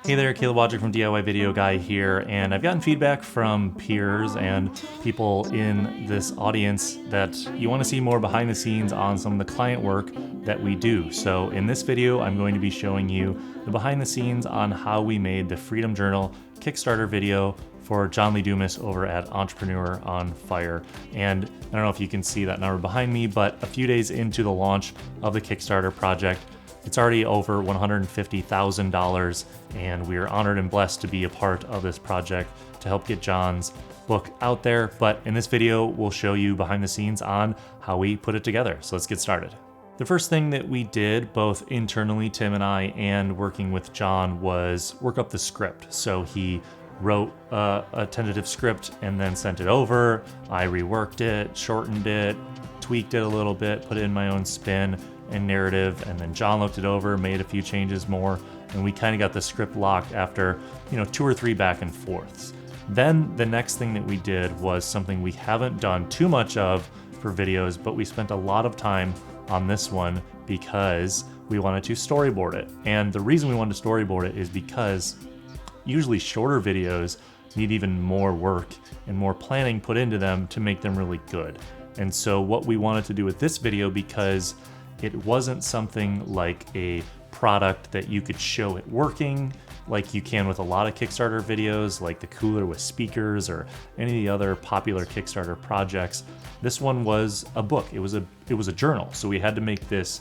Hey there, Caleb Wojcik from DIY Video Guy here, and I've gotten feedback from peers and people in this audience that you want to see more behind the scenes on some of the client work that we do. So in this video, I'm going to be showing you the behind the scenes on how we made the Freedom Journal Kickstarter video for John Lee Dumas over at Entrepreneur on Fire. And I don't know if you can see that number behind me, but a few days into the launch of the Kickstarter project, it's already over $150,000, and we are honored and blessed to be a part of this project to help get John's book out there. But in this video, we'll show you behind the scenes on how we put it together. So let's get started. The first thing that we did, both internally, Tim and I, and working with John, was work up the script. So he wrote a tentative script and then sent it over. I reworked it, shortened it, tweaked it a little bit, put it in my own spin and narrative, and then John looked it over, made a few changes more, and we kind of got the script locked after 2 or 3 back and forths. Then the next thing that we did was something we haven't done too much of for videos, but we spent a lot of time on this one because we wanted to storyboard it. And the reason we wanted to storyboard it is because usually shorter videos need even more work and more planning put into them to make them really good. And so what we wanted to do with this video, because it wasn't something like a product that you could show it working like you can with a lot of Kickstarter videos, like the cooler with speakers or any of the other popular Kickstarter projects. This one was a book. It was a journal. So we had to make this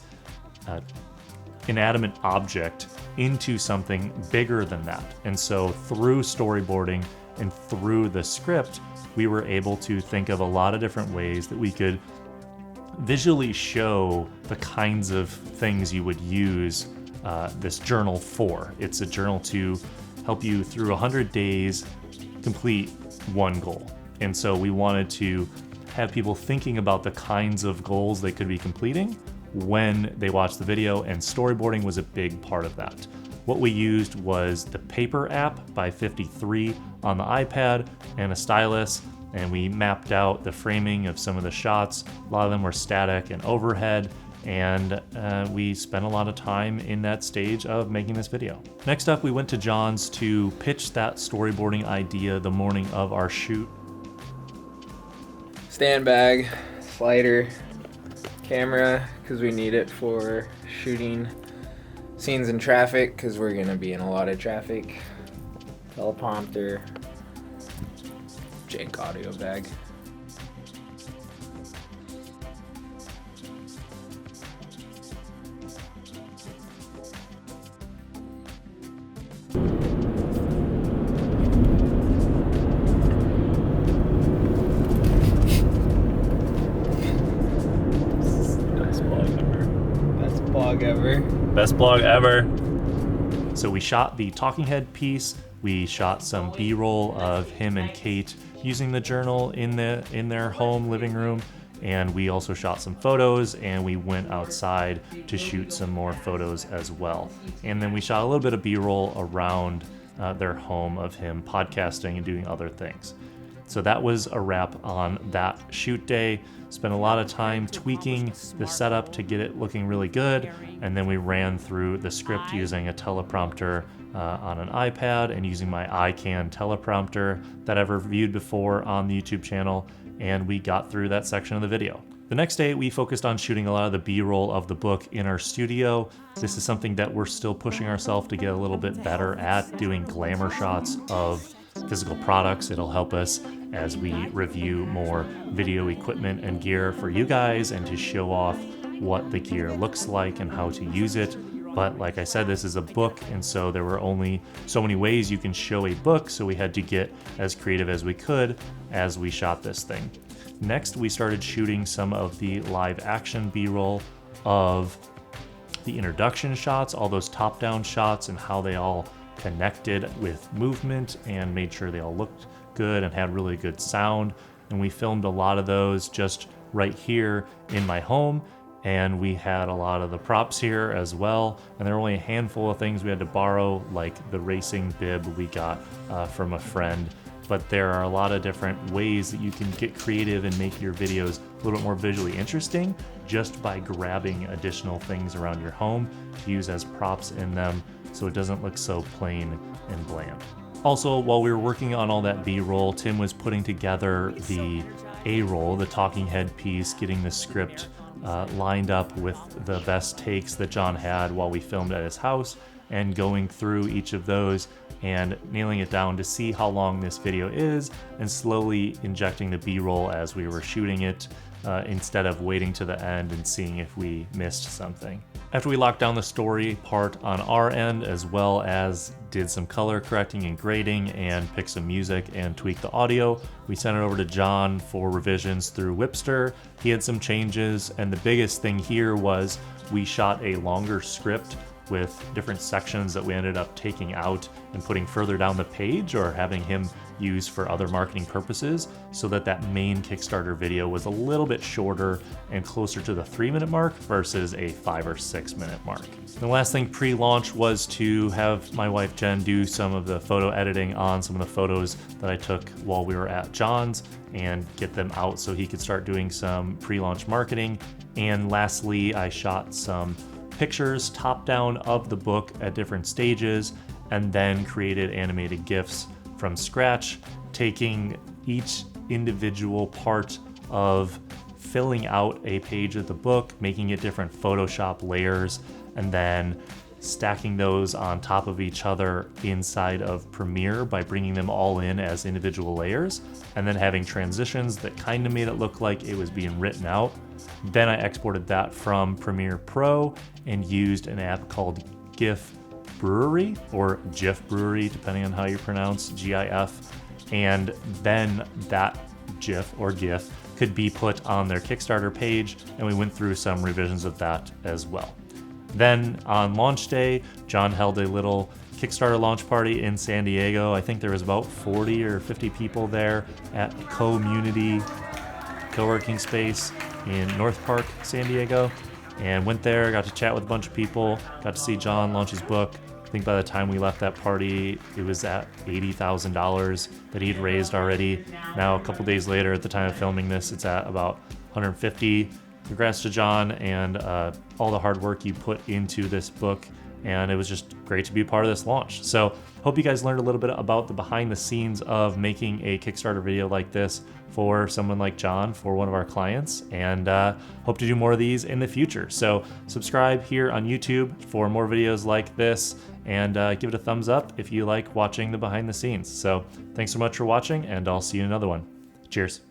inanimate object into something bigger than that. And so through storyboarding and through the script, we were able to think of a lot of different ways that we could visually show the kinds of things you would use this journal for. It's a journal to help you through 100 days complete one goal. And so we wanted to have people thinking about the kinds of goals they could be completing when they watch the video, and storyboarding was a big part of that. What we used was the Paper app by 53 on the iPad and a stylus, and we mapped out the framing of some of the shots. A lot of them were static and overhead, and we spent a lot of time in that stage of making this video. Next up, we went to John's to pitch that storyboarding idea the morning of our shoot. Stand bag, slider, camera, because we need it for shooting scenes in traffic, because we're gonna be in a lot of traffic. Teleprompter, jank audio bag. Best blog ever. So we shot the talking head piece. We shot some B-roll of him and Kate using the journal in their home living room, and we also shot some photos, and we went outside to shoot some more photos as well. And then we shot a little bit of B-roll around their home of him podcasting and doing other things. So that was a wrap on that shoot day. Spent a lot of time tweaking the setup to get it looking really good, and then we ran through the script using a teleprompter on an iPad and using my iCan teleprompter that I've reviewed before on the YouTube channel, and we got through that section of the video. The next day, we focused on shooting a lot of the B-roll of the book in our studio. This is something that we're still pushing ourselves to get a little bit better at, doing glamour shots of physical products. It'll help us as we review more video equipment and gear for you guys, and to show off what the gear looks like and how to use it. But like I said, this is a book, and so there were only so many ways you can show a book, so we had to get as creative as we could as we shot this thing. Next, we started shooting some of the live action B-roll of the introduction shots, all those top-down shots, and how they all connected with movement and made sure they all looked good and had really good sound. And we filmed a lot of those just right here in my home, and we had a lot of the props here as well, and there were only a handful of things we had to borrow, like the racing bib we got from a friend. but there are a lot of different ways that you can get creative and make your videos a little bit more visually interesting just by grabbing additional things around your home to use as props in them so it doesn't look so plain and bland. Also, while we were working on all that B-roll, Tim was putting together the A-roll, the talking head piece, getting the script lined up with the best takes that John had while we filmed at his house, and going through each of those and nailing it down to see how long this video is, and slowly injecting the B-roll as we were shooting it, instead of waiting to the end and seeing if we missed something. After we locked down the story part on our end, as well as did some color correcting and grading and picked some music and tweaked the audio, we sent it over to John for revisions through Whipster. He had some changes, and the biggest thing here was we shot a longer script with different sections that we ended up taking out and putting further down the page or having him use for other marketing purposes, so that that main Kickstarter video was a little bit shorter and closer to the 3-minute mark versus a 5 or 6 minute mark. The last thing pre-launch was to have my wife Jen do some of the photo editing on some of the photos that I took while we were at John's and get them out so he could start doing some pre-launch marketing. And lastly, I shot some pictures top down of the book at different stages, and then created animated GIFs from scratch, taking each individual part of filling out a page of the book, making it different Photoshop layers, and then stacking those on top of each other inside of Premiere by bringing them all in as individual layers, and then having transitions that kind of made it look like it was being written out. Then I exported that from Premiere Pro and used an app called GIF Brewery, or GIF Brewery, depending on how you pronounce GIF. And then that GIF or GIF could be put on their Kickstarter page, and we went through some revisions of that as well. Then on launch day, John held a little Kickstarter launch party in San Diego. I think there was about 40 or 50 people there at Community co-working space in North Park, San Diego, and went there, got to chat with a bunch of people, got to see John launch his book. I think by the time we left that party, it was at $80,000 that he'd raised already. Now, a couple days later, at the time of filming this, it's at about 150. Congrats to John and all the hard work you put into this book, and it was just great to be a part of this launch. So hope you guys learned a little bit about the behind the scenes of making a Kickstarter video like this for someone like John, for one of our clients, and hope to do more of these in the future. So subscribe here on YouTube for more videos like this, and give it a thumbs up if you like watching the behind the scenes. So thanks so much for watching, and I'll see you in another one. Cheers.